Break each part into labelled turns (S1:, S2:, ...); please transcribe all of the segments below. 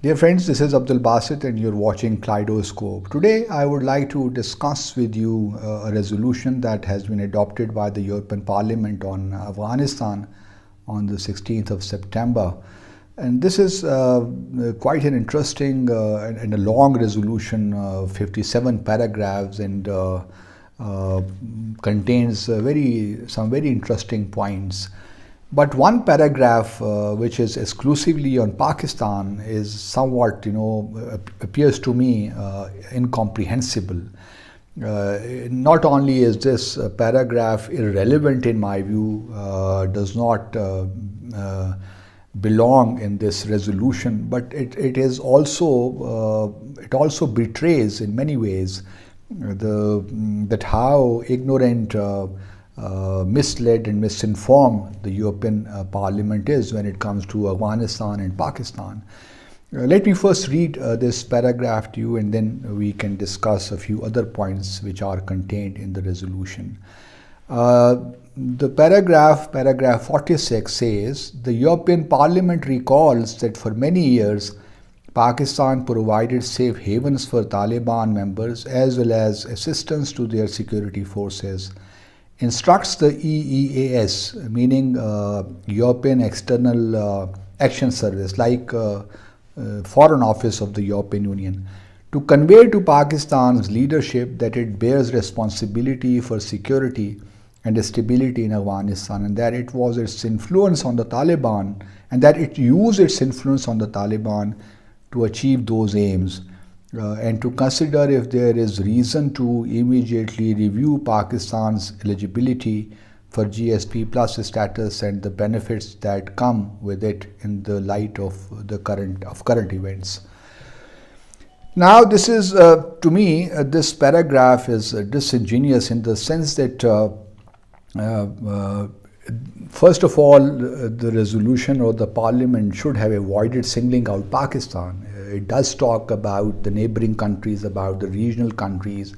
S1: Dear friends, this is Abdul Basit and you're watching Kaleidoscope. Today I would like to discuss with you a resolution that has been adopted by the European Parliament on Afghanistan on the 16th of September. And this is quite an interesting and a long resolution, 57 paragraphs, and contains some very interesting points. But one paragraph which is exclusively on Pakistan is somewhat, appears to me incomprehensible. Not only is this paragraph irrelevant in my view, does not belong in this resolution, but it also betrays in many ways that how ignorant, misled and misinformed the European Parliament is when it comes to Afghanistan and Pakistan. Let me first read this paragraph to you, and then we can discuss a few other points which are contained in the resolution. The paragraph 46 says, the European Parliament recalls that for many years Pakistan provided safe havens for Taliban members as well as assistance to their security forces, instructs the EEAS, meaning European External Action Service, like Foreign Office of the European Union, to convey to Pakistan's leadership that it bears responsibility for security and stability in Afghanistan, and that it was its influence on the Taliban, and that it used its influence on the Taliban to achieve those aims. And to consider if there is reason to immediately review Pakistan's eligibility for GSP plus status and the benefits that come with it in the light of the current events. Now, this is to me this paragraph is disingenuous in the sense that first of all, the resolution or the Parliament should have avoided singling out Pakistan. It does talk about the neighboring countries, about the regional countries,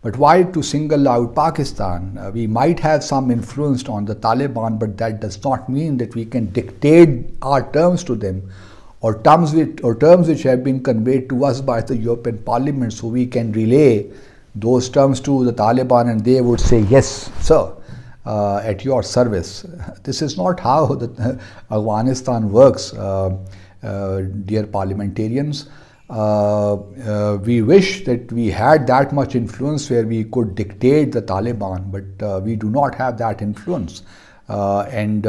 S1: but why to single out Pakistan? We might have some influence on the Taliban, but that does not mean that we can dictate our terms to them, or terms which have been conveyed to us by the European Parliament, so we can relay those terms to the Taliban and they would say, yes, sir, at your service. This is not how Afghanistan works. Dear parliamentarians, we wish that we had that much influence where we could dictate the Taliban, but we do not have that influence. And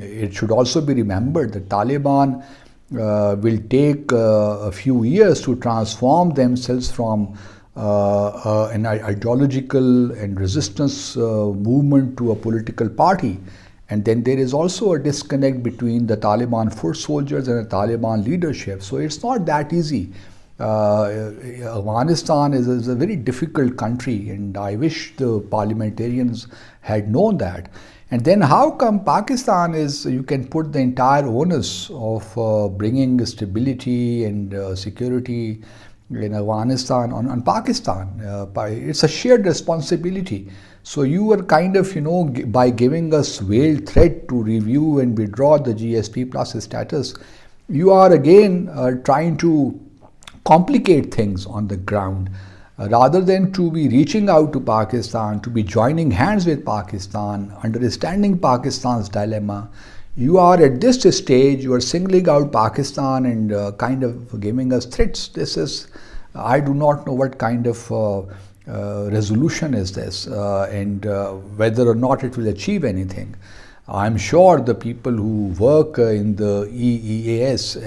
S1: it should also be remembered that Taliban will take a few years to transform themselves from an ideological and resistance movement to a political party. And then there is also a disconnect between the Taliban foot soldiers and the Taliban leadership. So it's not that easy. Afghanistan is a very difficult country, and I wish the parliamentarians had known that. And then how come Pakistan you can put the entire onus of bringing stability and security in Afghanistan on Pakistan? It's a shared responsibility. So you are kind of, by giving us veiled threat to review and withdraw the GSP plus status, you are again trying to complicate things on the ground. Rather than to be reaching out to Pakistan, to be joining hands with Pakistan, understanding Pakistan's dilemma, you are at this stage, you are singling out Pakistan and kind of giving us threats. I do not know what kind of resolution is this and whether or not it will achieve anything. I'm sure the people who work in the EEAS,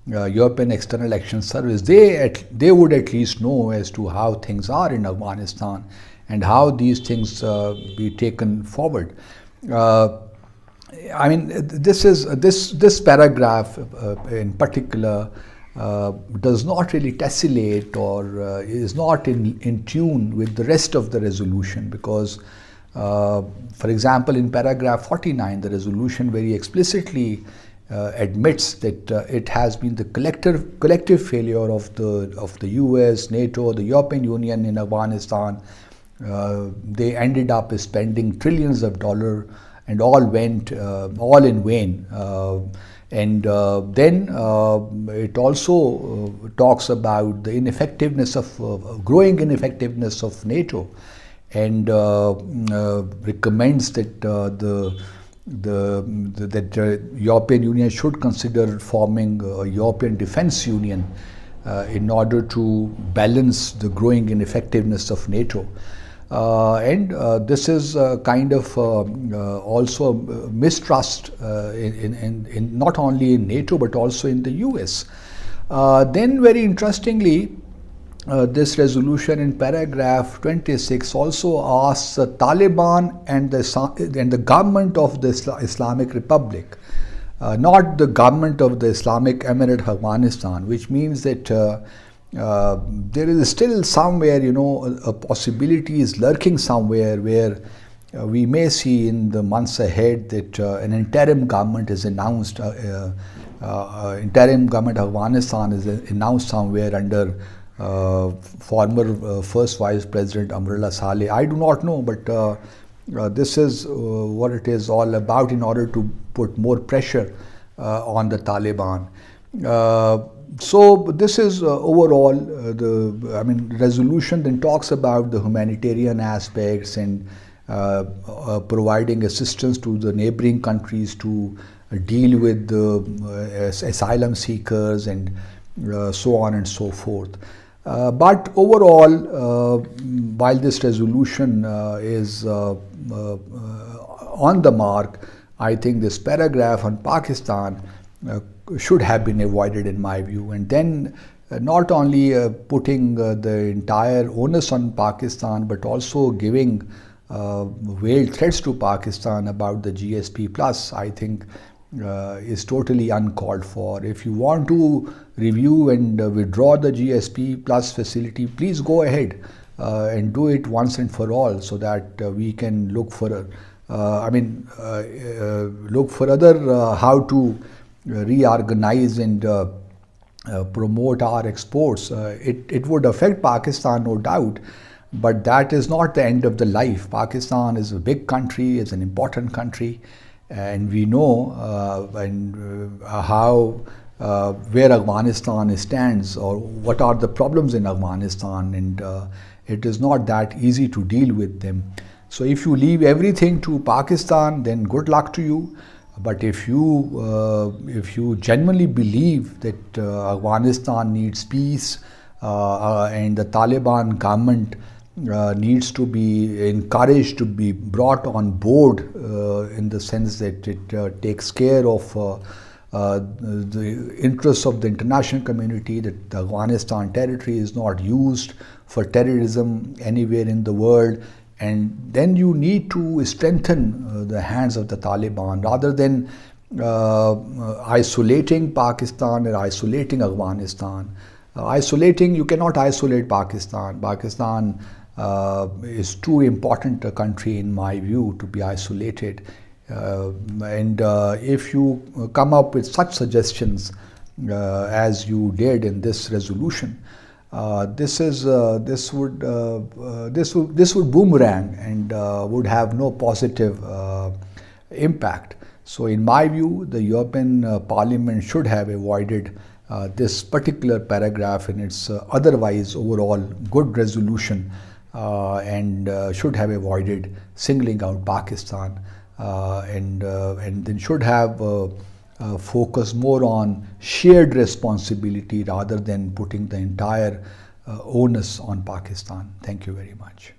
S1: European External Action Service, they would at least know as to how things are in Afghanistan and how these things be taken forward. I mean, this paragraph in particular does not really tessellate or is not in tune with the rest of the resolution, because for example, in paragraph 49, the resolution very explicitly admits that it has been the collective failure of the US, NATO, the European Union in Afghanistan. They ended up spending trillions of dollars, and all in vain. And then it also talks about the ineffectiveness of growing ineffectiveness of NATO, and recommends that that European Union should consider forming a European Defence Union in order to balance the growing ineffectiveness of NATO. And this is kind of also mistrust in not only in NATO but also in the US. Then very interestingly, this resolution in paragraph 26 also asks the Taliban and the government of the Islamic Republic, not the government of the Islamic Emirate Afghanistan, which means that there is still somewhere, a possibility is lurking somewhere where we may see in the months ahead that an interim government is announced, interim government of Afghanistan is announced somewhere under former First Vice President Amrullah Saleh. I do not know, but this is what it is all about in order to put more pressure on the Taliban. So this is overall resolution then talks about the humanitarian aspects and providing assistance to the neighboring countries to deal with the asylum seekers and so on and so forth. But overall, while this resolution is on the mark, I think this paragraph on Pakistan should have been avoided in my view. And then not only putting the entire onus on Pakistan, but also giving veiled threats to Pakistan about the GSP plus, I think is totally uncalled for. If you want to review and withdraw the GSP plus facility, please go ahead and do it once and for all, so that we can look for other how to reorganize and promote our exports. It would affect Pakistan, no doubt, but that is not the end of the life. Pakistan is a big country, it's an important country, and we know where Afghanistan stands, or what are the problems in Afghanistan, and it is not that easy to deal with them. So if you leave everything to Pakistan, then good luck to you. But if you genuinely believe that Afghanistan needs peace and the Taliban government needs to be encouraged to be brought on board in the sense that it takes care of the interests of the international community, that the Afghanistan territory is not used for terrorism anywhere in the world, and then you need to strengthen the hands of the Taliban rather than isolating Pakistan or isolating Afghanistan. You cannot isolate Pakistan. Pakistan is too important a country in my view to be isolated. And if you come up with such suggestions as you did in this resolution, this would boomerang and would have no positive impact. So in my view, the European Parliament should have avoided this particular paragraph in its otherwise overall good resolution, and should have avoided singling out Pakistan, and then should have focus more on shared responsibility rather than putting the entire onus on Pakistan. Thank you very much.